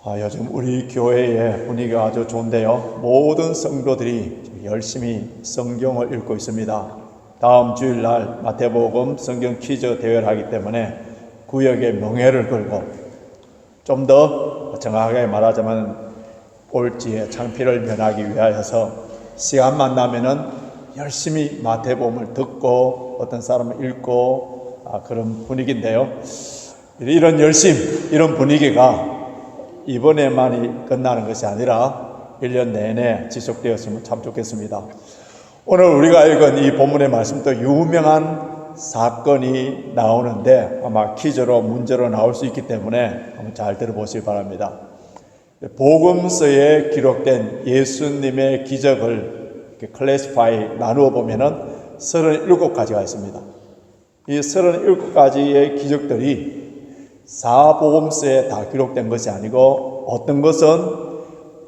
요즘 우리 교회의 분위기가 아주 좋은데요. 모든 성도들이 열심히 성경을 읽고 있습니다. 다음 주일날 마태복음 성경 퀴즈 대회를 하기 때문에 구역의 명예를 걸고 좀 더 정확하게 말하자면 꼴찌의 창피를 면하기 위하여서 시간만 나면은 열심히 마태복음을 듣고 어떤 사람은 읽고 그런 분위기인데요. 이런 열심, 이런 분위기가 이번에만이 끝나는 것이 아니라 1년 내내 지속되었으면 참 좋겠습니다. 오늘 우리가 읽은 이 본문의 말씀도 유명한 사건이 나오는데 아마 퀴즈로 문제로 나올 수 있기 때문에 한번 잘 들어보시기 바랍니다. 복음서에 기록된 예수님의 기적을 클래시파이 나누어 보면은 37가지가 있습니다. 이 37가지의 기적들이 사복음서에 다 기록된 것이 아니고 어떤 것은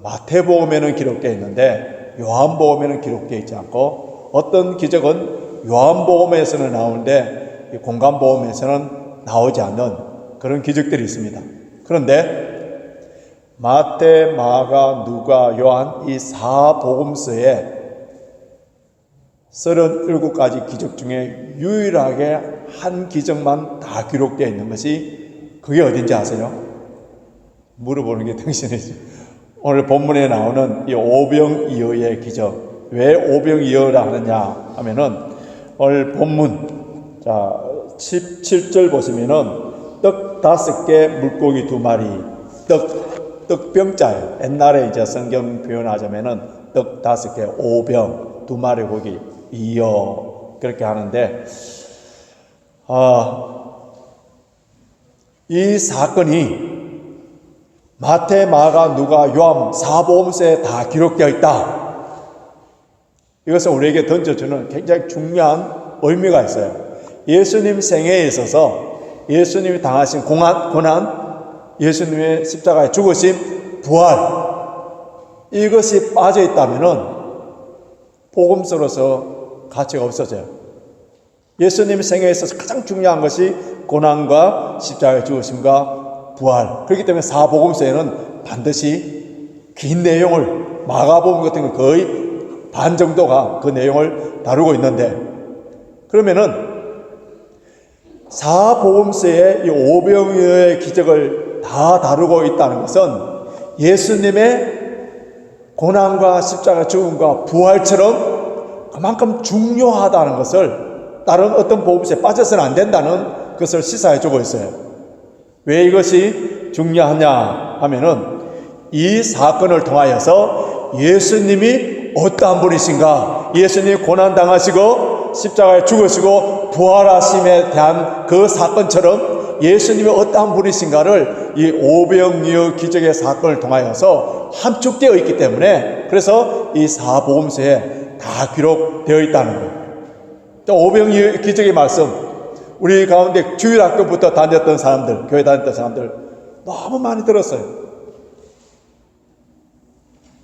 마태복음에는 기록되어 있는데 요한복음에는 기록되어 있지 않고 어떤 기적은 요한복음에서는 나오는데 공관복음에서는 나오지 않는 그런 기적들이 있습니다. 그런데 마태, 마가, 누가, 요한 이 사복음서에 37가지 기적 중에 유일하게 한 기적만 다 기록되어 있는 것이 그게 어딘지 아세요? 물어보는 게 당신이죠. 오늘 본문에 나오는 이 오병이어의 기적. 왜 오병이어라 하느냐 하면은 오늘 본문 17절 보시면은 떡 5개 물고기 2마리 떡병자예요. 옛날에 이제 성경 표현하자면은 떡 5개 오병 2마리 고기 이어 그렇게 하는데 이 사건이 마태, 마가, 누가, 요한 사복음서에 다 기록되어 있다. 이것은 우리에게 던져주는 굉장히 중요한 의미가 있어요. 예수님 생애에 있어서 예수님이 당하신 고난, 예수님의 십자가에 죽으심, 부활 이것이 빠져있다면 복음서로서 가치가 없어져요. 예수님 생애에 있어서 가장 중요한 것이 고난과 십자가의 죽으심과 부활. 그렇기 때문에 사복음서에는 반드시 긴 내용을 마가복음 같은 거 거의 반 정도가 그 내용을 다루고 있는데 그러면은 사복음서의 이 오병이어의 기적을 다 다루고 있다는 것은 예수님의 고난과 십자가 죽음과 부활처럼 그만큼 중요하다는 것을 다른 어떤 복음서에 빠져서는 안 된다는 것을 시사해 주고 있어요. 왜 이것이 중요하냐 하면은 이 사건을 통하여서 예수님이 어떠한 분이신가, 예수님이 고난당하시고 십자가에 죽으시고 부활하심에 대한 그 사건처럼 예수님이 어떠한 분이신가를 이 오병이어 기적의 사건을 통하여서 함축되어 있기 때문에 그래서 이 사복음서에 다 기록되어 있다는 거예요. 또 오병이어 기적의 말씀 우리 가운데 주일학교부터 다녔던 사람들, 교회 다녔던 사람들 너무 많이 들었어요.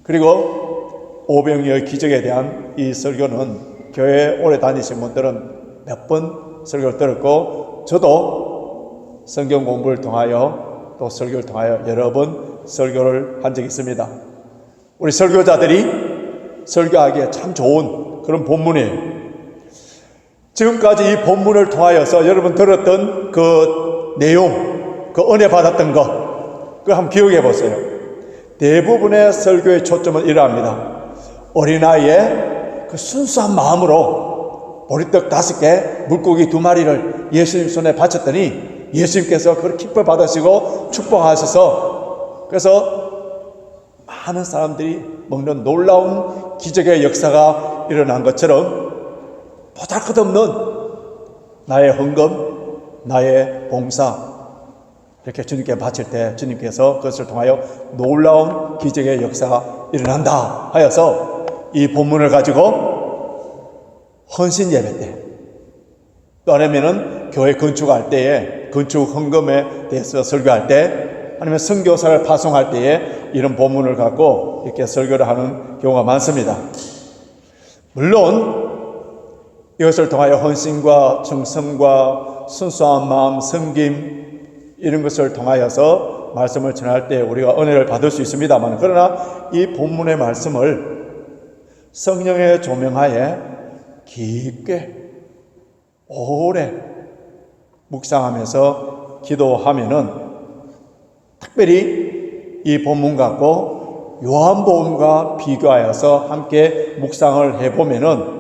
그리고 오병이어 기적에 대한 이 설교는 교회 오래 다니신 분들은 몇 번 설교를 들었고 저도 성경 공부를 통하여 또 설교를 통하여 여러 번 설교를 한 적이 있습니다. 우리 설교자들이 설교하기에 참 좋은 그런 본문이에요. 지금까지 이 본문을 통하여서 여러분 들었던 그 내용, 그 은혜 받았던 것, 그거 한번 기억해 보세요. 대부분의 설교의 초점은 이러합니다. 어린아이의 그 순수한 마음으로 보리떡 5개, 물고기 2마리를 예수님 손에 바쳤더니 예수님께서 그걸 기뻐 받으시고 축복하셔서 그래서 많은 사람들이 먹는 놀라운 기적의 역사가 일어난 것처럼 보잘것없는 나의 헌금, 나의 봉사 이렇게 주님께 바칠 때 주님께서 그것을 통하여 놀라운 기적의 역사가 일어난다 하여서 이 본문을 가지고 헌신 예배 때 또 아니면은 교회 건축할 때에 건축 헌금에 대해서 설교할 때 아니면 선교사를 파송할 때에 이런 본문을 갖고 이렇게 설교를 하는 경우가 많습니다. 물론 이것을 통하여 헌신과 정성과 순수한 마음, 섬김 이런 것을 통하여서 통해서 말씀을 전할 때 우리가 은혜를 받을 수 있습니다만, 그러나 이 본문의 말씀을 성령의 조명하에 깊게 오래 묵상하면서 기도하면은, 특별히 이 본문 갖고 요한복음과 비교하여서 함께 묵상을 해보면은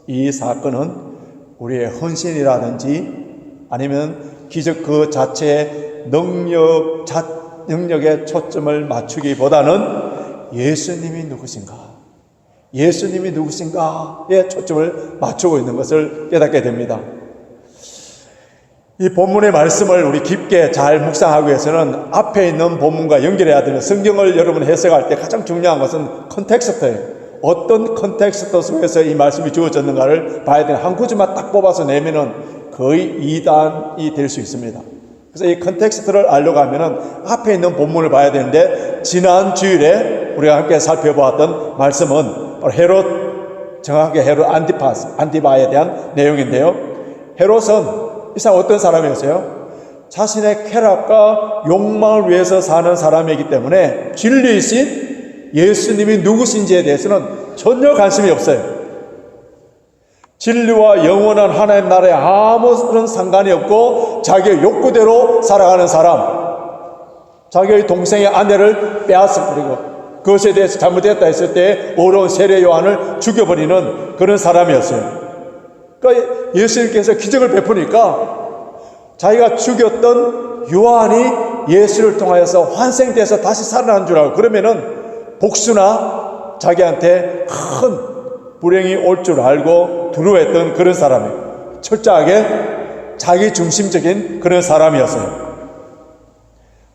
이 사건은 우리의 헌신이라든지 아니면 기적 그 자체의 능력에 초점을 맞추기보다는 예수님이 누구신가에 초점을 맞추고 있는 것을 깨닫게 됩니다. 이 본문의 말씀을 우리 깊게 잘 묵상하기 위해서는 앞에 있는 본문과 연결해야 되는, 성경을 여러분 해석할 때 가장 중요한 것은 컨텍스트예요. 어떤 컨텍스트 속에서 이 말씀이 주어졌는가를 봐야 되는, 한 구절만 딱 뽑아서 내면은 거의 2단이 될 수 있습니다. 그래서 이 컨텍스트를 알려고 하면은 앞에 있는 본문을 봐야 되는데, 지난 주일에 우리가 함께 살펴보았던 말씀은 헤롯, 정확하게 헤롯 안티바에 대한 내용인데요. 헤롯은 이 사람 어떤 사람이었어요? 자신의 쾌락과 욕망을 위해서 사는 사람이기 때문에 진리이신 예수님이 누구신지에 대해서는 전혀 관심이 없어요. 진리와 영원한 하나님 나라에 아무런 상관이 없고 자기의 욕구대로 살아가는 사람, 자기의 동생의 아내를 빼앗아버리고 그것에 대해서 잘못됐다 했을 때 어려운 세례 요한을 죽여버리는 그런 사람이었어요. 그러니까 예수님께서 기적을 베푸니까 자기가 죽였던 요한이 예수를 통하여서 환생돼서 다시 살아난 줄 알고, 그러면은 복수나 자기한테 큰 불행이 올 줄 알고 두려워했던 그런 사람이에요. 철저하게 자기 중심적인 그런 사람이었어요.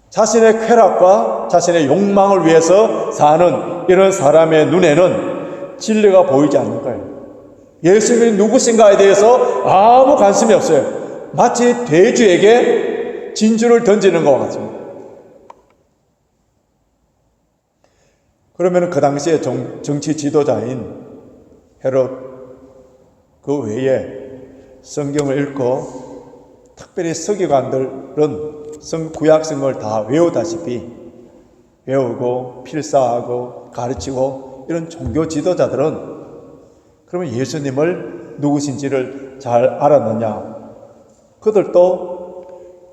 자신의 쾌락과 자신의 욕망을 위해서 사는 이런 사람의 눈에는 진리가 보이지 않는 거예요. 예수님이 누구신가에 대해서 아무 관심이 없어요. 마치 돼지에게 진주를 던지는 것 같습니다. 그러면 그 당시에 정치 지도자인 헤롯, 그 외에 성경을 읽고 특별히 서기관들은 구약성을 다 외우다시피 외우고 필사하고 가르치고 이런 종교 지도자들은 그러면 예수님을 누구신지를 잘 알았느냐? 그들도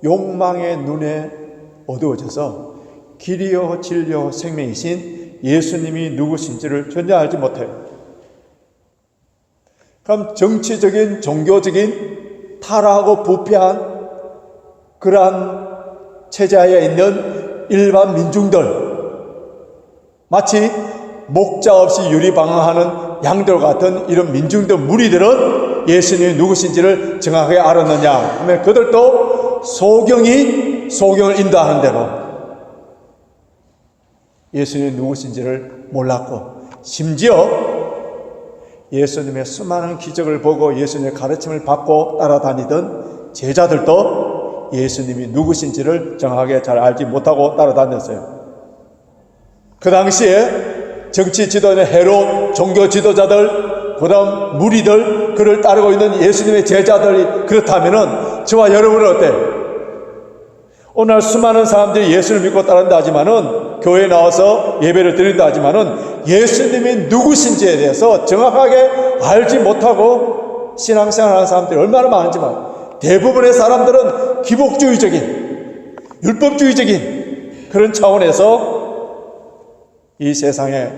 욕망의 눈에 어두워져서 길이요 진리요 생명이신 예수님이 누구신지를 전혀 알지 못해요. 그럼 정치적인 종교적인 타락하고 부패한 그러한 체제하에 있는 일반 민중들, 마치 목자 없이 유리방황하는 양들 같은 이런 민중들, 무리들은 예수님이 누구신지를 정확하게 알았느냐 하면 그들도 소경이 소경을 인도하는 대로 예수님이 누구신지를 몰랐고, 심지어 예수님의 수많은 기적을 보고 예수님의 가르침을 받고 따라다니던 제자들도 예수님이 누구신지를 정확하게 잘 알지 못하고 따라다녔어요. 그 당시에 정치 지도자는 헤롯, 종교 지도자들, 그 다음 무리들, 그를 따르고 있는 예수님의 제자들이 그렇다면은 저와 여러분은 어때요? 오늘 수많은 사람들이 예수를 믿고 따른다 하지만은, 교회에 나와서 예배를 드린다 하지만은 예수님이 누구신지에 대해서 정확하게 알지 못하고 신앙생활하는 사람들이 얼마나 많은지만, 대부분의 사람들은 기복주의적인, 율법주의적인 그런 차원에서 이 세상에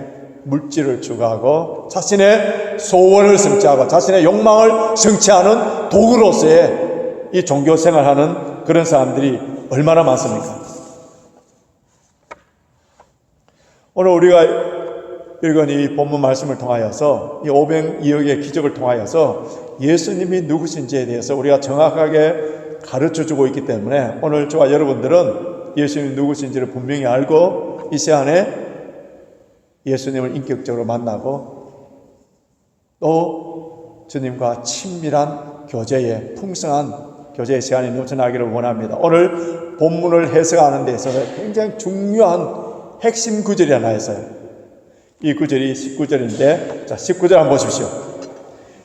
물질을 추구하고 자신의 소원을 성취하고 자신의 욕망을 성취하는 도구로서의 이 종교 생활하는 그런 사람들이 얼마나 많습니까? 오늘 우리가 읽은 이 본문 말씀을 통하여서, 이 502억의 기적을 통하여서 예수님이 누구신지에 대해서 우리가 정확하게 가르쳐주고 있기 때문에 오늘 저와 여러분들은 예수님이 누구신지를 분명히 알고 이 시간에 예수님을 인격적으로 만나고 또 주님과 친밀한 교제의 풍성한 교제의 시간이 넘쳐나기를 원합니다. 오늘 본문을 해석하는 데 있어서 굉장히 중요한 핵심 구절이 하나 있어요. 이 구절이 19절인데, 자, 19절 한번 보십시오.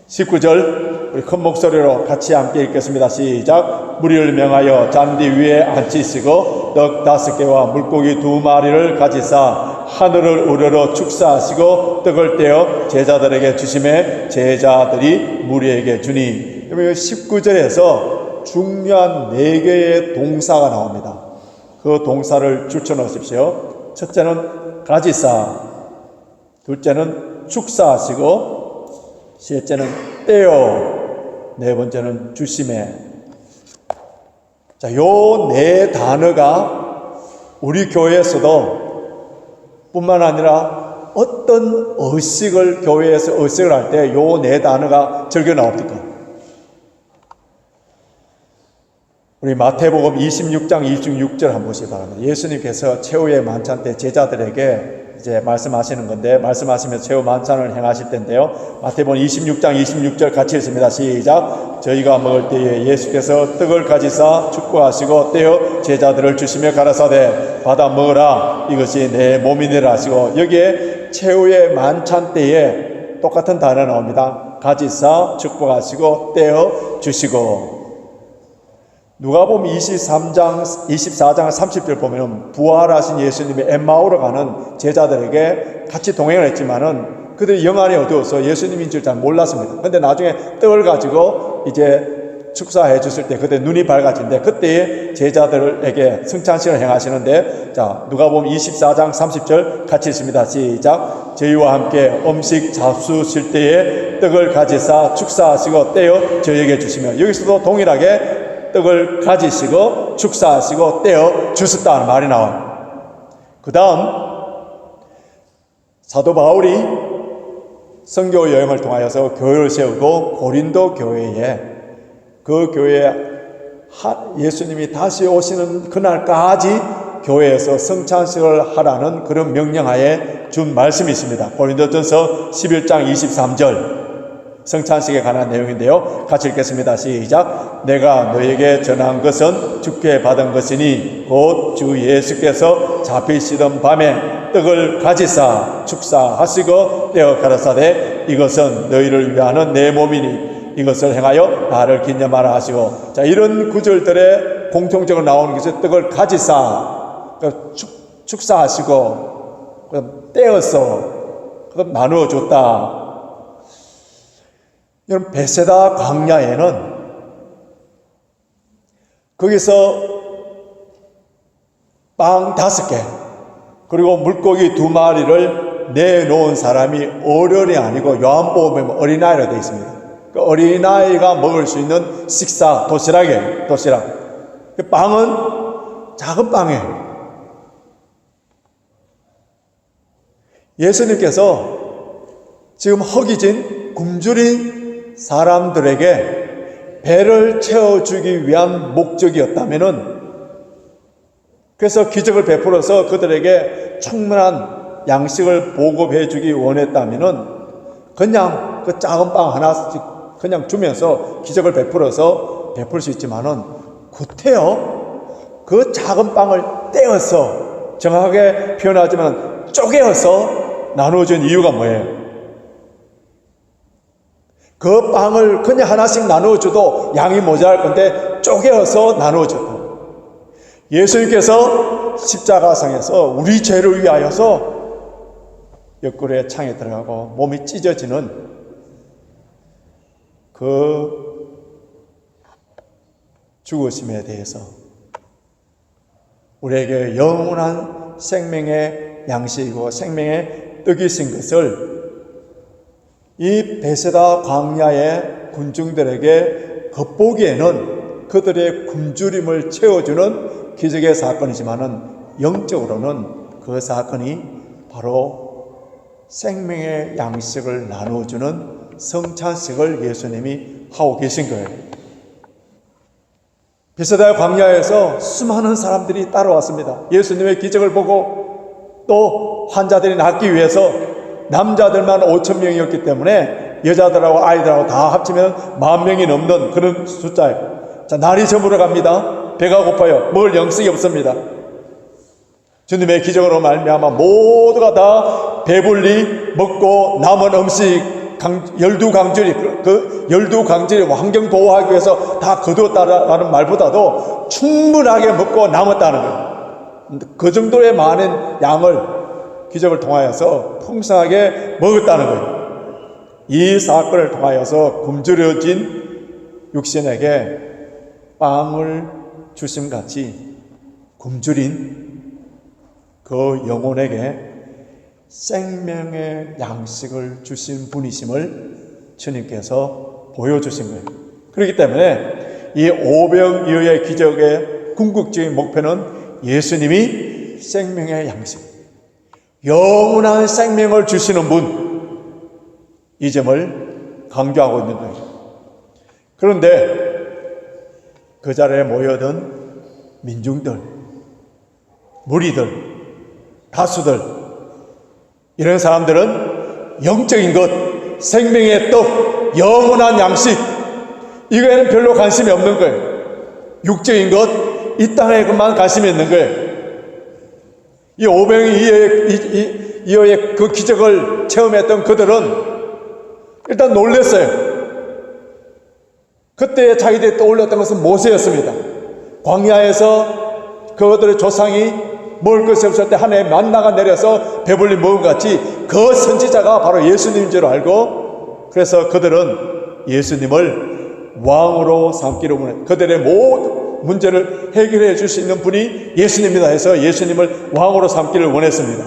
19절 우리 큰 목소리로 같이 함께 읽겠습니다. 시작. 무리를 명하여 잔디 위에 앉히시고 떡 5개와 물고기 2마리를 가지사 하늘을 우러러 축사하시고 떡을 떼어 제자들에게 주심에 제자들이 무리에게 주니. 19절에서 중요한 4개의 동사가 나옵니다. 그 동사를 줄쳐 넣으십시오. 첫째는 가지사, 둘째는 축사하시고, 셋째는 떼어, 네 번째는 주심에. 자, 요 4단어가 우리 교회에서도 뿐만 아니라 어떤 의식을 교회에서 의식을 할 때 요 4단어가 절겨 나옵니까? 우리 마태복음 26장 26절 한번 보시기 바랍니다. 예수님께서 최후의 만찬 때 제자들에게 이제 말씀하시는 건데, 말씀하시면서 최후 만찬을 행하실 텐데요. 마태복음 26장 26절 같이 읽습니다. 시작. 저희가 먹을 때에 예수께서 떡을 가지사 축구하시고 떼어 제자들을 주시며 가라사대 받아 먹으라, 이것이 내 몸이니라 하시고, 여기에 최후의 만찬 때에 똑같은 단어 나옵니다. 가지사 축구하시고 떼어 주시고. 누가복음 24장 30절 보면 부활하신 예수님이 엠마오로 가는 제자들에게 같이 동행을 했지만은 그들이 영안이 어두워서 예수님인 줄 잘 몰랐습니다. 근데 나중에 떡을 가지고 이제 축사해 줬을 때 그때 눈이 밝아진데, 그때에 제자들에게 승찬식을 행하시는데, 자, 누가복음 24장 30절 같이 읽습니다. 시작. 저희와 함께 음식 잡수실 때에 떡을 가지사 축사하시고 떼어 저희에게 주시며. 여기서도 동일하게 떡을 가지시고 축사하시고 떼어 주셨다는 말이 나와요. 그 다음 사도 바울이 선교 여행을 통하여서 교회를 세우고 고린도 교회에, 그 교회에 예수님이 다시 오시는 그날까지 교회에서 성찬식을 하라는 그런 명령하에 준 말씀이 있습니다. 고린도전서 11장 23절 성찬식에 관한 내용인데요. 같이 읽겠습니다. 시작. 내가 너에게 전한 것은 주께 받은 것이니 곧 주 예수께서 잡히시던 밤에 떡을 가지사 축사하시고 떼어 가라사대 이것은 너희를 위하는 내 몸이니 이것을 행하여 나를 기념하라 하시고. 자, 이런 구절들에 공통적으로 나오는 것이 떡을 가지사, 축사하시고 떼어서 나누어 줬다. 여러분, 베세다 광야에는 거기서 빵 5개 그리고 물고기 2마리를 내놓은 사람이 어른이 아니고 요한복음에 어린아이로 되어 있습니다. 그 어린아이가 먹을 수 있는 식사, 도시락이에요. 도시락. 그 빵은 작은 빵이에요. 예수님께서 지금 허기진 굶주린 사람들에게 배를 채워주기 위한 목적이었다면은, 그래서 기적을 베풀어서 그들에게 충분한 양식을 보급해주기 원했다면은 그냥 그 작은 빵 하나씩 그냥 주면서 기적을 베풀어서 베풀 수 있지만은, 구태여 그 작은 빵을 떼어서, 정확하게 표현하지만 쪼개어서 나눠준 이유가 뭐예요? 그 빵을 그냥 하나씩 나누어줘도 양이 모자랄 건데 쪼개어서 나누어줬다. 예수님께서 십자가상에서 우리 죄를 위하여서 옆구리에 창에 들어가고 몸이 찢어지는 그 죽으심에 대해서 우리에게 영원한 생명의 양식이고 생명의 떡이신 것을 이 베세다 광야의 군중들에게 겉보기에는 그들의 굶주림을 채워주는 기적의 사건이지만은, 영적으로는 그 사건이 바로 생명의 양식을 나누어주는 성찬식을 예수님이 하고 계신 거예요. 베세다 광야에서 수많은 사람들이 따라왔습니다. 예수님의 기적을 보고, 또 환자들이 낫기 위해서 남자들만 5,000명이었기 때문에 여자들하고 아이들하고 다 합치면 10,000명이 넘는 그런 숫자예요. 자, 날이 저물어 갑니다. 배가 고파요. 먹을 영식이 없습니다. 주님의 기적으로 말미암아 모두가 다 배불리 먹고 남은 음식 열두 강절이, 그 열두 강절이 환경 보호하기 위해서 다 거두었다라는 말보다도 충분하게 먹고 남았다는 거예요. 그 정도의 많은 양을 기적을 통하여서 풍성하게 먹었다는 거예요. 이 사건을 통하여서 굶주려진 육신에게 빵을 주심같이 굶주린 그 영혼에게 생명의 양식을 주신 분이심을 주님께서 보여주신 거예요. 그렇기 때문에 이 오병이어의 기적의 궁극적인 목표는 예수님이 생명의 양식, 영원한 생명을 주시는 분, 이 점을 강조하고 있는 거예요. 그런데 그 자리에 모여든 민중들, 무리들, 다수들, 이런 사람들은 영적인 것, 생명의 떡, 영원한 양식, 이거에는 별로 관심이 없는 거예요. 육적인 것, 이 땅에 그만 관심이 있는 거예요. 이 오병이어의 그 기적을 체험했던 그들은 일단 놀랐어요. 그때 자기들이 떠올렸던 것은 모세였습니다. 광야에서 그들의 조상이 먹을 것이 없을 때 하늘에 만나가 내려서 배불리 먹은 것 같이 그 선지자가 바로 예수님인 줄 알고, 그래서 그들은 예수님을 왕으로 삼기로 원해. 그들의 모든 문제를 해결해 줄 수 있는 분이 예수님이다 해서 예수님을 왕으로 삼기를 원했습니다.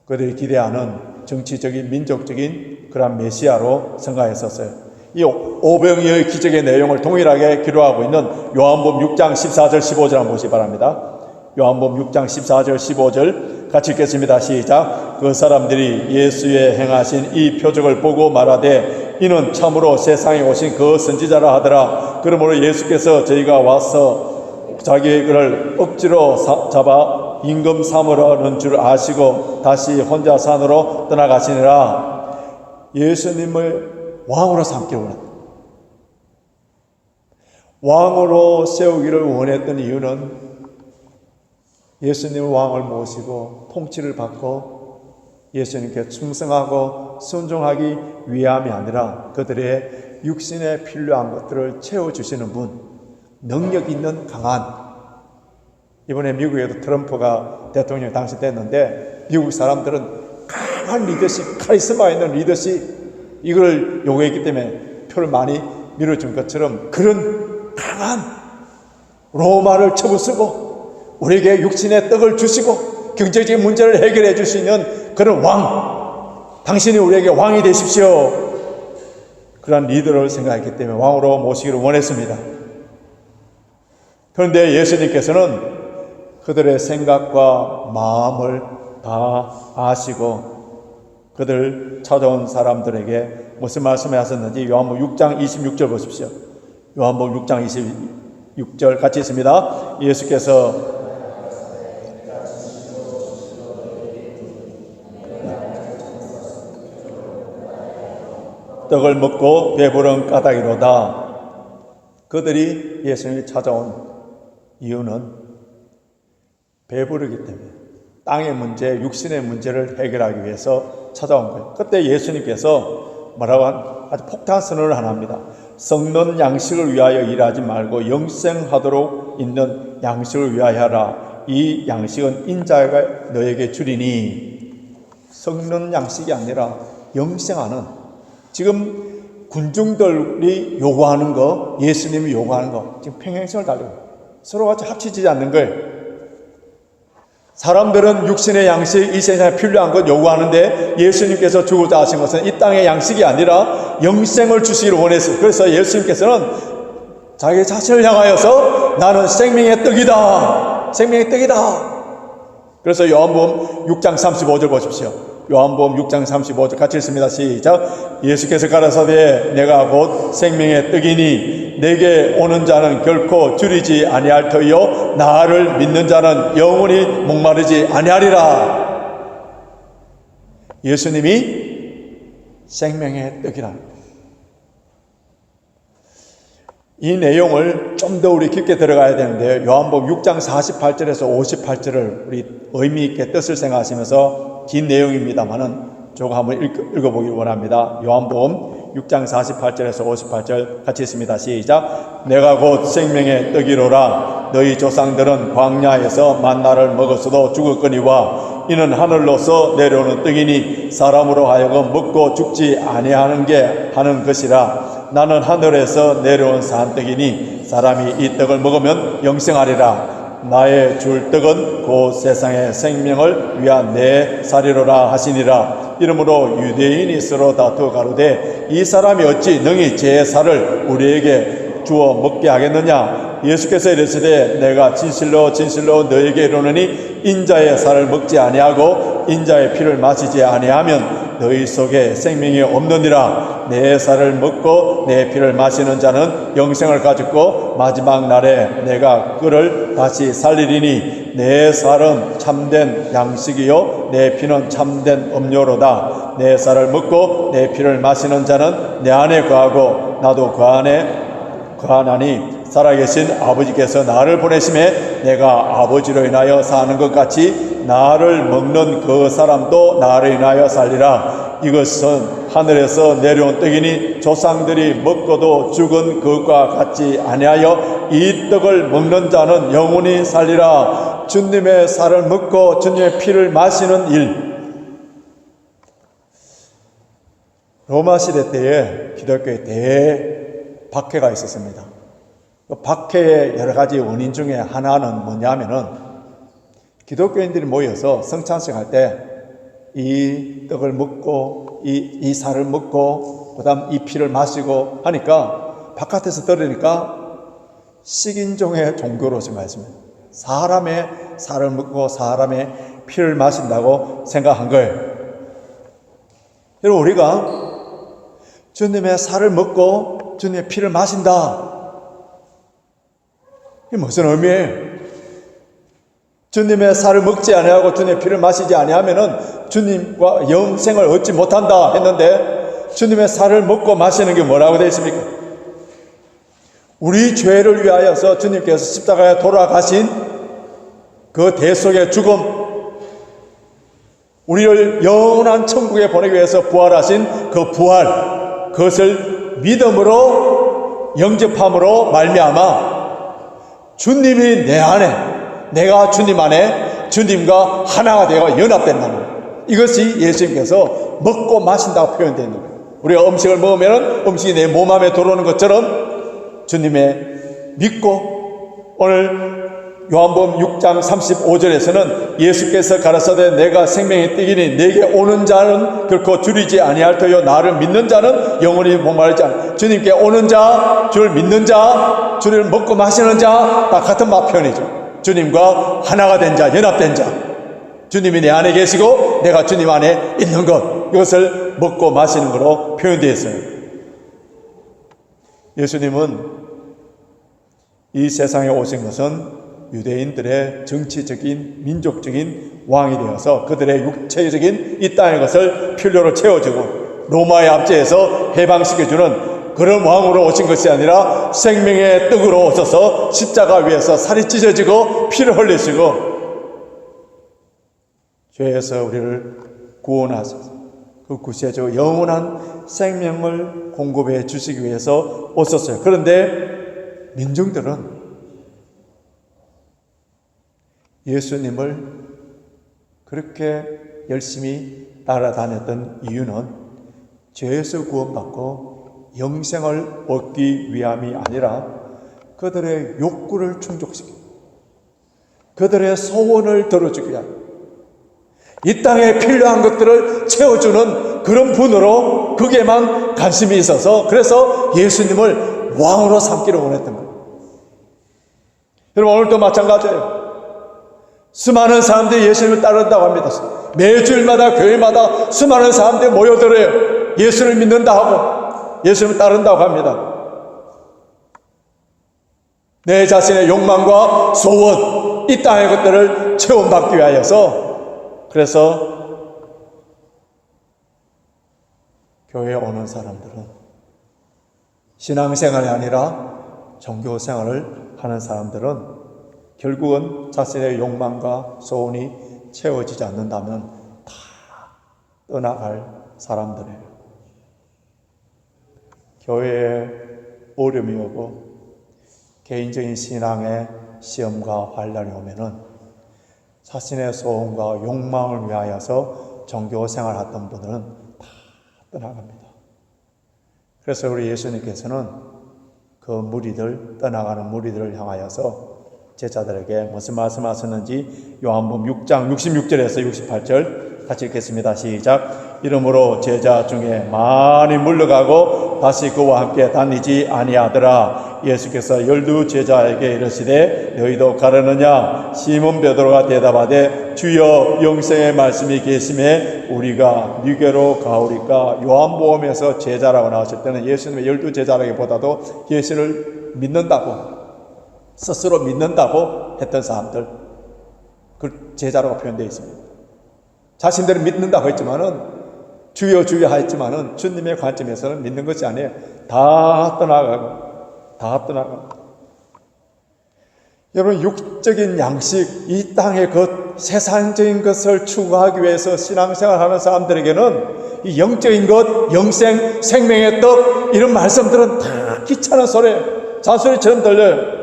그들이 기대하는 정치적인, 민족적인 그런 메시아로 생각했었어요. 이 오병이어의 기적의 내용을 동일하게 기록하고 있는 요한복음 6장 14절 15절 한번 보시기 바랍니다. 요한복음 6장 14절 15절 같이 읽겠습니다. 시작. 그 사람들이 예수의 행하신 이 표적을 보고 말하되 이는 참으로 세상에 오신 그 선지자라 하더라. 그러므로 예수께서 저희가 와서 자기를 억지로 잡아 임금 삼으라는 줄 아시고 다시 혼자 산으로 떠나가시니라. 예수님을 왕으로 삼기를 원했다. 왕으로 세우기를 원했던 이유는 예수님을 왕을 모시고 통치를 받고 예수님께 충성하고 순종하기 위함이 아니라 그들의 육신에 필요한 것들을 채워주시는 분, 능력 있는 강한, 이번에 미국에도 트럼프가 대통령이 당선됐는데 미국 사람들은 강한 리더십, 카리스마 있는 리더십, 이걸 요구했기 때문에 표를 많이 밀어준 것처럼 그런 강한 로마를 쳐부수고 우리에게 육신의 떡을 주시고 경제적인 문제를 해결해 줄 수 있는 그런 왕, 당신이 우리에게 왕이 되십시오. 그런 리더를 생각했기 때문에 왕으로 모시기를 원했습니다. 그런데 예수님께서는 그들의 생각과 마음을 다 아시고 그들 찾아온 사람들에게 무슨 말씀을 하셨는지 요한복음 6장 26절 보십시오. 요한복음 6장 26절 같이 있습니다. 예수께서 떡을 먹고 배부른 까닭이로다. 그들이 예수님이 찾아온 이유는 배부르기 때문에 땅의 문제, 육신의 문제를 해결하기 위해서 찾아온 거예요. 그때 예수님께서 뭐라고 아주 폭탄 선언을 하나 합니다. 썩는 양식을 위하여 일하지 말고 영생하도록 있는 양식을 위하여 하라. 이 양식은 인자가 너에게 주리니. 썩는 양식이 아니라 영생하는, 지금 군중들이 요구하는 거, 예수님이 요구하는 거, 지금 평행선을 달리고 서로 같이 합치지 않는 거예요. 사람들은 육신의 양식, 이 세상에 필요한 것 요구하는데 예수님께서 주고자 하신 것은 이 땅의 양식이 아니라 영생을 주시기를 원했어요. 그래서 예수님께서는 자기 자신을 향하여서 나는 생명의 떡이다. 생명의 떡이다. 그래서 요한복음 6장 35절 보십시오. 요한복음 6장 35절 같이 읽습니다. 시작. 예수께서 가라사대 내가 곧 생명의 떡이니 내게 오는 자는 결코 줄이지 아니할 터이요 나를 믿는 자는 영원히 목마르지 아니하리라. 예수님이 생명의 떡이라. 이 내용을 좀 더 우리 깊게 들어가야 되는데 요한복음 6장 48절에서 58절을 우리 의미 있게 뜻을 생각하시면서 긴 내용입니다만은 저거 한번 읽어보길 원합니다. 요한복음 6장 48절에서 58절 같이 있습니다. 시작. 내가 곧 생명의 떡이로라. 너희 조상들은 광야에서 만나를 먹었어도 죽었거니와 이는 하늘로서 내려오는 떡이니 사람으로 하여금 먹고 죽지 하는 것이라. 나는 하늘에서 내려온 산떡이니 사람이 이 떡을 먹으면 영생하리라. 나의 줄 떡은 곧 세상의 생명을 위한 내 살이로라 하시니라. 이러므로 유대인이 서로 다투어 가로되 이 사람이 어찌 능히 제 살을 우리에게 주어 먹게 하겠느냐. 예수께서 이르시되 내가 진실로 진실로 너에게 이르노니 인자의 살을 먹지 아니하고 인자의 피를 마시지 아니하면 너희 속에 생명이 없느니라. 내 살을 먹고 내 피를 마시는 자는 영생을 가지고 마지막 날에 내가 그를 다시 살리리니 내 살은 참된 양식이요 내 피는 참된 음료로다. 내 살을 먹고 내 피를 마시는 자는 내 안에 거하고 나도 그 안에 거하나니 살아계신 아버지께서 나를 보내심에 내가 아버지로 인하여 사는 것 같이 나를 먹는 그 사람도 나를 인하여 살리라. 이것은 하늘에서 내려온 떡이니 조상들이 먹고도 죽은 그것과 같지 아니하여 이 떡을 먹는 자는 영원히 살리라. 주님의 살을 먹고 주님의 피를 마시는 일. 로마 시대 때에 기독교에 대박해가 있었습니다. 그 박해의 여러 가지 원인 중에 하나는 뭐냐면은 기독교인들이 모여서 성찬식 할 때 이 떡을 먹고 이 살을 먹고 그다음 이 피를 마시고 하니까 바깥에서 들으니까 식인종의 종교로 지금 말씀해요. 사람의 살을 먹고 사람의 피를 마신다고 생각한 거예요. 여러분 우리가 주님의 살을 먹고 주님의 피를 마신다. 이게 무슨 의미예요? 주님의 살을 먹지 아니하고 주님의 피를 마시지 아니하면은 주님과 영생을 얻지 못한다 했는데 주님의 살을 먹고 마시는 게 뭐라고 되어 있습니까? 우리 죄를 위하여서 주님께서 십자가에 돌아가신 그 대속의 죽음, 우리를 영원한 천국에 보내기 위해서 부활하신 그 부활, 그것을 믿음으로 영접함으로 말미암아 주님이 내 안에, 내가 주님 안에 주님과 하나가 되어 연합된다는 거예요. 이것이 예수님께서 먹고 마신다고 표현되어 있는 거예요. 우리가 음식을 먹으면 음식이 내 몸 안에 들어오는 것처럼 주님의 믿고 오늘 요한복음 6장 35절에서는 예수께서 가라사대 내가 생명의 떡이니 내게 오는 자는 결코 줄이지 아니할 터요 나를 믿는 자는 영원히 목마르지 않아. 주님께 오는 자, 주를 믿는 자, 주를 먹고 마시는 자 다 같은 말 표현이죠. 주님과 하나가 된 자, 연합된 자, 주님이 내 안에 계시고 내가 주님 안에 있는 것, 이것을 먹고 마시는 것으로 표현되어 있어요. 예수님은 이 세상에 오신 것은 유대인들의 정치적인 민족적인 왕이 되어서 그들의 육체적인 이 땅의 것을 필요로 채워주고 로마의 압제에서 해방시켜주는 그런 왕으로 오신 것이 아니라 생명의 떡으로 오셔서 십자가 위에서 살이 찢어지고 피를 흘리시고 죄에서 우리를 구원하셔서 그 구세주 영원한 생명을 공급해 주시기 위해서 오셨어요. 그런데 민중들은 예수님을 그렇게 열심히 따라다녔던 이유는 죄에서 구원받고 영생을 얻기 위함이 아니라 그들의 욕구를 충족시키고 그들의 소원을 들어주기 위한 이 땅에 필요한 것들을 채워주는 그런 분으로 그게만 관심이 있어서 그래서 예수님을 왕으로 삼기를 원했던 거예요. 여러분 오늘도 마찬가지예요. 수많은 사람들이 예수님을 따른다고 합니다. 매주일마다 교회마다 수많은 사람들이 모여들어요. 예수를 믿는다 하고 예수님을 따른다고 합니다. 내 자신의 욕망과 소원, 이 땅의 것들을 체험받기 위하여서 그래서 교회에 오는 사람들은 신앙생활이 아니라 종교 생활을 하는 사람들은 결국은 자신의 욕망과 소원이 채워지지 않는다면 다 떠나갈 사람들이에요. 교회에 어려움이 오고 개인적인 신앙의 시험과 환란이 오면은 자신의 소원과 욕망을 위하여서 종교 생활하던 분들은 다 떠나갑니다. 그래서 우리 예수님께서는 그 무리들, 떠나가는 무리들을 향하여서 제자들에게 무슨 말씀하셨는지 요한복음 6장 66절에서 68절 같이 읽겠습니다. 시작. 이러므로 제자 중에 많이 물러가고 다시 그와 함께 다니지 아니하더라. 예수께서 12 제자에게 이르시되 너희도 가려느냐? 시몬 베드로가 대답하되 주여 영생의 말씀이 계심에 우리가 네게로 가오리까. 요한복음에서 제자라고 나왔을 때는 예수님의 12 제자라기보다도 예수를 믿는다고, 스스로 믿는다고 했던 사람들, 그 제자라고 표현되어 있습니다. 자신들은 믿는다고 했지만은, 주여 주여 하였지만은 주님의 관점에서는 믿는 것이 아니에요. 다 떠나가고. 여러분, 육적인 양식, 이 땅의 것, 세상적인 것을 추구하기 위해서 신앙생활하는 사람들에게는 이 영적인 것, 영생, 생명의 떡, 이런 말씀들은 다 귀찮은 소리예요. 잔소리처럼 들려요.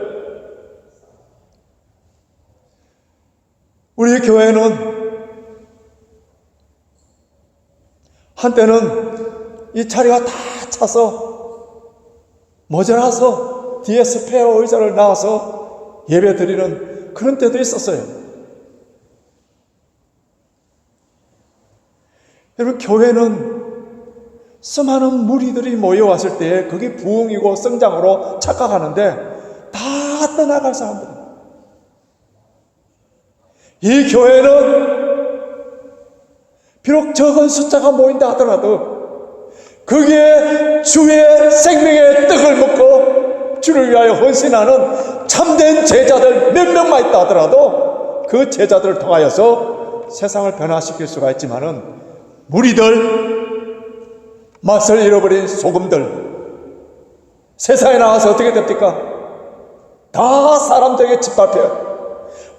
우리 교회는 한때는 이 자리가 다 차서 모자라서 뒤에 스페어 의자를 놔서 예배 드리는 그런 때도 있었어요. 여러분, 교회는 수많은 무리들이 모여왔을 때 그게 부흥이고 성장으로 착각하는데 다 떠나갈 사람들. 이 교회는 비록 적은 숫자가 모인다 하더라도 거기에 주의 생명의 떡을 먹고 주를 위하여 헌신하는 참된 제자들 몇 명만 있다 하더라도 그 제자들을 통하여서 세상을 변화시킬 수가 있지만은 무리들, 맛을 잃어버린 소금들, 세상에 나가서 어떻게 됩니까? 다 사람들에게 짓밟혀요.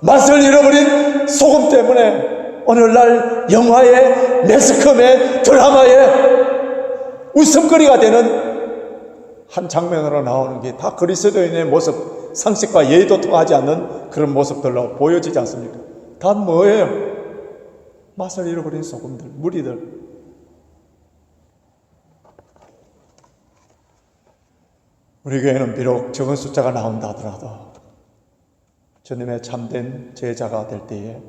맛을 잃어버린 소금 때문에 오늘날 영화에, 매스컴에, 드라마에 웃음거리가 되는 한 장면으로 나오는 게 다 그리스도인의 모습, 상식과 예의도 통하지 않는 그런 모습들로 보여지지 않습니까? 다 뭐예요? 맛을 잃어버린 소금들, 무리들. 우리 교회는 비록 적은 숫자가 나온다 하더라도 주님의 참된 제자가 될 때에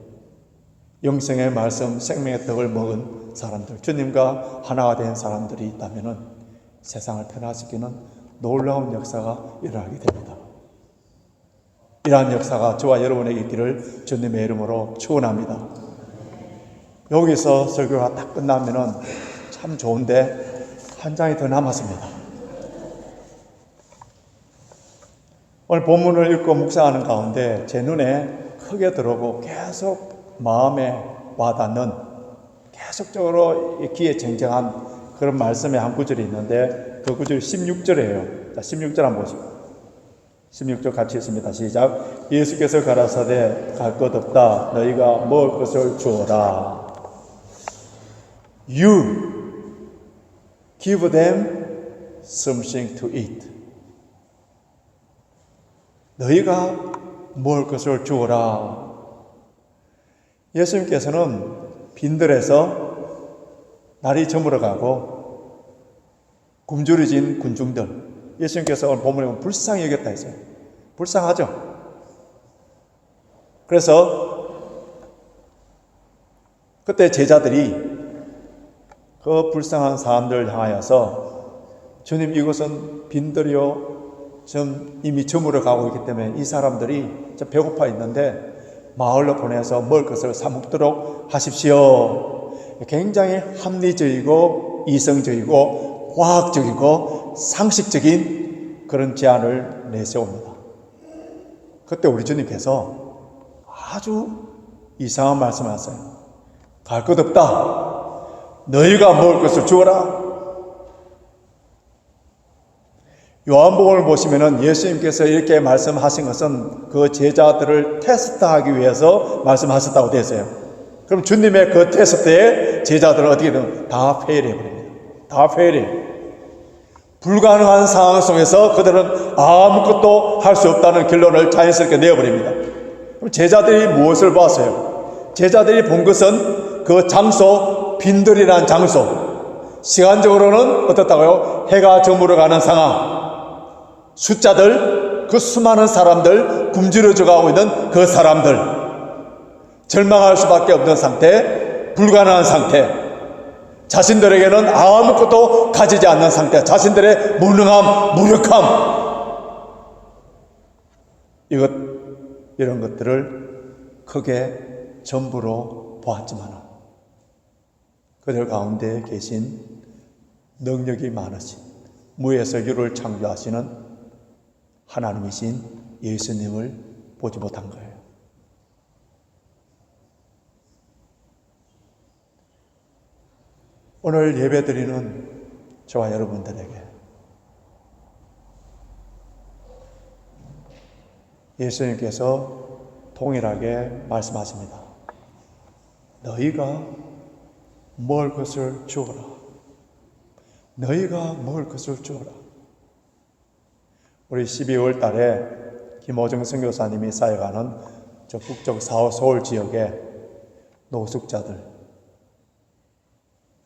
영생의 말씀, 생명의 떡을 먹은 사람들, 주님과 하나가 된 사람들이 있다면 세상을 변화시키는 놀라운 역사가 일어나게 됩니다. 이러한 역사가 저와 여러분에게 있기를 주님의 이름으로 축원합니다. 여기서 설교가 딱 끝나면은 참 좋은데 한 장이 더 남았습니다. 오늘 본문을 읽고 묵상하는 가운데 제 눈에 크게 들어오고 계속 마음에 와닿는, 계속적으로 귀에 쟁쟁한 그런 말씀의 한 구절이 있는데 그 구절이 16절이에요. 자, 16절 한번 보시고. 16절 같이 읽습니다. 시작. 예수께서 가라사대 갈 것 없다. 너희가 먹을 것을 주어라. You give them something to eat. 너희가 먹을 것을 주어라. 예수님께서는 빈들에서 날이 저물어가고 굶주려진 군중들, 예수님께서 오늘 본문에 보면 불쌍히 여겼다 했어요. 불쌍하죠? 그래서 그때 제자들이 그 불쌍한 사람들을 향하여서 주님, 이곳은 빈들이요 좀 이미 저물어가고 있기 때문에 이 사람들이 좀 배고파 있는데 마을로 보내서 먹을 것을 사 먹도록 하십시오. 굉장히 합리적이고 이성적이고 과학적이고 상식적인 그런 제안을 내세웁니다. 그때 우리 주님께서 아주 이상한 말씀을 하세요. 갈 것 없다. 너희가 먹을 것을 주어라. 요한복음을 보시면은 예수님께서 이렇게 말씀하신 것은 그 제자들을 테스트하기 위해서 말씀하셨다고 되어 있어요. 그럼 주님의 그 테스트에 제자들은 어떻게 되면 다 페일해 버립니다. 다 페일해. 불가능한 상황 속에서 그들은 아무것도 할 수 없다는 결론을 자연스럽게 내어버립니다. 그럼 제자들이 무엇을 보았어요? 제자들이 본 것은 그 장소, 빈들이라는 장소, 시간적으로는 어떻다고요? 해가 저물어가는 상황, 숫자들, 그 수많은 사람들, 굶주려져 가고 있는 그 사람들, 절망할 수밖에 없는 상태, 불가능한 상태, 자신들에게는 아무것도 가지지 않는 상태, 자신들의 무능함, 무력함, 이런 것들을 크게 전부로 보았지만 그들 가운데 계신 능력이 많으신 무에서 유를 창조하시는 하나님이신 예수님을 보지 못한 거예요. 오늘 예배드리는 저와 여러분들에게 예수님께서 동일하게 말씀하십니다. 너희가 먹을 것을 주어라. 너희가 먹을 것을 주어라. 우리 12월 달에 김호정 선교사님이 사역하는 적극적 서울 지역의 노숙자들,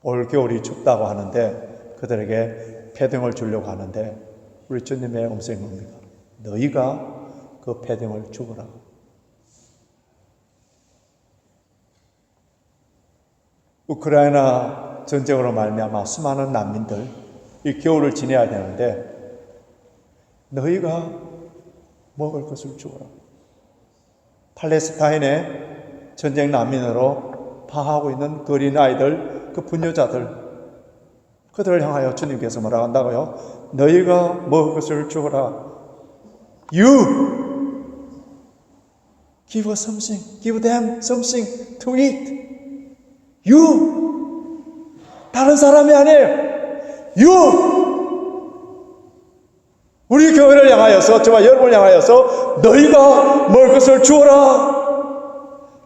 올 겨울이 춥다고 하는데 그들에게 패딩을 주려고 하는데 우리 주님의 음성이 뭡니까? 너희가 그 패딩을 주어라. 우크라이나 전쟁으로 말미암아 수많은 난민들 이 겨울을 지내야 되는데 너희가 먹을 것을 주어라. 팔레스타인의 전쟁 난민으로 파하고 있는 어린 아이들, 그 부녀자들, 그들을 향하여 주님께서 뭐라고 한다고요? 너희가 먹을 것을 주어라. You give us something, give them something to eat. You, 다른 사람이 아니에요. You, 우리 교회를 향하여서, 저와 여러분을 향하여서 너희가 먹을 것을 주어라.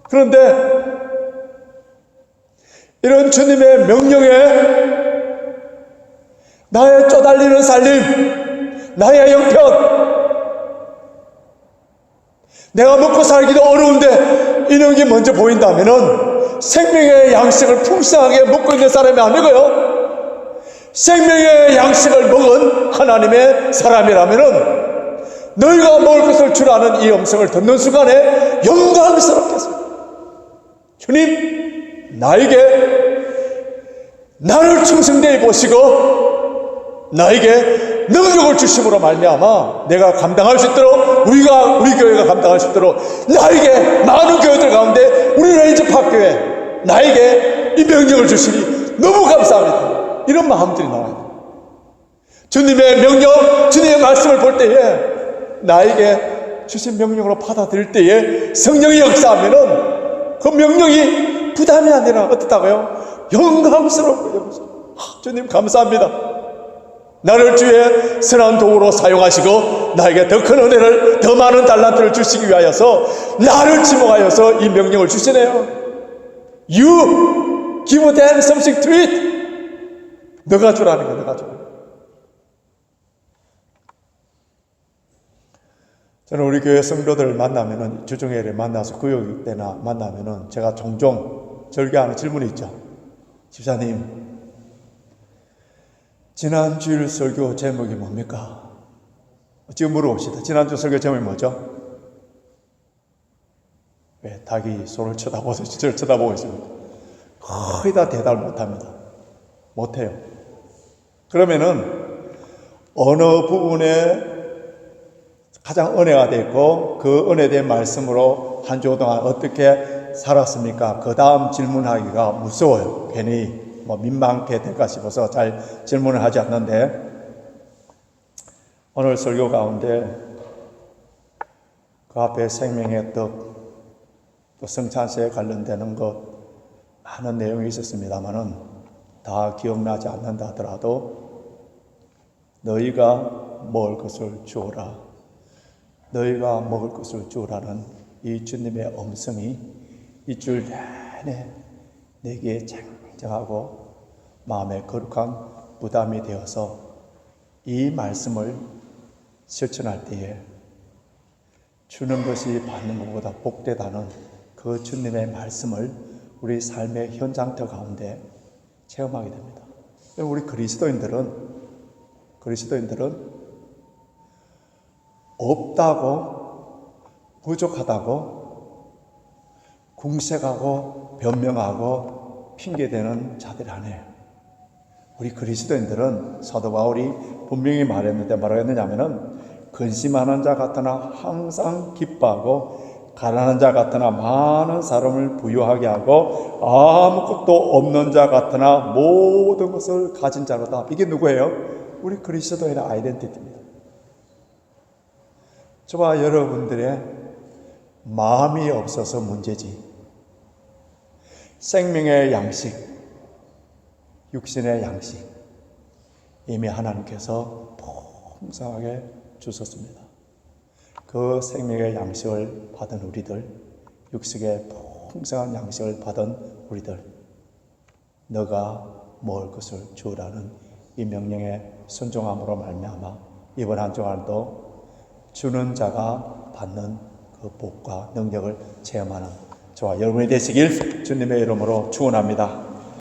그런데 이런 주님의 명령에 나의 쪼달리는 살림, 나의 형편, 내가 먹고 살기도 어려운데 이런 게 먼저 보인다면은 생명의 양식을 풍성하게 먹고 있는 사람이 아니고요, 생명의 양식을 먹은 하나님의 사람이라면은 너희가 먹을 것을 주라는 이 음성을 듣는 순간에 영광스럽겠습니다. 주님, 나를 충성되이 보시고 나에게 능력을 주심으로 말미암아 내가 감당할 수 있도록, 우리 교회가 감당할 수 있도록, 나에게 많은 교회들 가운데 우리 레인지파교회 나에게 이 명령을 주시니 너무 감사합니다. 이런 마음들이 나와요. 주님의 명령, 주님의 말씀을 볼 때에, 나에게 주신 명령으로 받아들일 때에 성령이 역사하면은 그 명령이 부담이 아니라 어떻다고요? 영광스럽고요. 주님 감사합니다. 나를 주의 선한 도구로 사용하시고 나에게 더 큰 은혜를, 더 많은 달란트를 주시기 위하여서 나를 지목하여서 이 명령을 주시네요. You give them something to eat. 너가 주라는 거야, 너가 주라. 저는 우리 교회 성도들을 만나면은, 주중회를 만나서 구역 때나 만나면은 제가 종종 절개하는 질문이 있죠. 집사님, 지난주 설교 제목이 뭡니까? 지금 물어봅시다. 지난주 설교 제목이 뭐죠? 왜 닭이 소를 쳐다보서 저를 쳐다보고 있습니다. 거의 다 대답을 못합니다. 못해요. 그러면은 어느 부분에 가장 은혜가 됐고 그 은혜된 말씀으로 한 주 동안 어떻게 살았습니까? 그 다음 질문하기가 무서워요. 괜히 민망하게 될까 싶어서 잘 질문을 하지 않는데, 오늘 설교 가운데 그 앞에 생명의 떡, 또 성찬식에 관련되는 것 많은 내용이 있었습니다만은 다 기억나지 않는다 하더라도 너희가 먹을 것을 주오라. 너희가 먹을 것을 주오라는 이 주님의 음성이 일주일 내내 내게 쟁쟁하고 마음에 거룩한 부담이 되어서 이 말씀을 실천할 때에 주는 것이 받는 것보다 복되다는 그 주님의 말씀을 우리 삶의 현장터 가운데 체험하게 됩니다. 우리 그리스도인들은 없다고, 부족하다고, 궁색하고 변명하고 핑계대는 자들이 아니에요. 우리 그리스도인들은 사도 바울이 분명히 말했는데 뭐라고 했느냐면은 근심하는 자 같으나 항상 기뻐하고 가난한 자 같으나 많은 사람을 부유하게 하고 아무것도 없는 자 같으나 모든 것을 가진 자로다. 이게 누구예요? 우리 그리스도인의 아이덴티티입니다. 저와 여러분들의 마음이 없어서 문제지, 생명의 양식, 육신의 양식 이미 하나님께서 풍성하게 주셨습니다. 그 생명의 양식을 받은 우리들, 육식의 풍성한 양식을 받은 우리들, 너가 먹을 것을 주라는 이 명령에 순종함으로 말미암아 이번 한 주간도 주는 자가 받는 그 복과 능력을 체험하는 저와 여러분이 되시길 주님의 이름으로 축원합니다.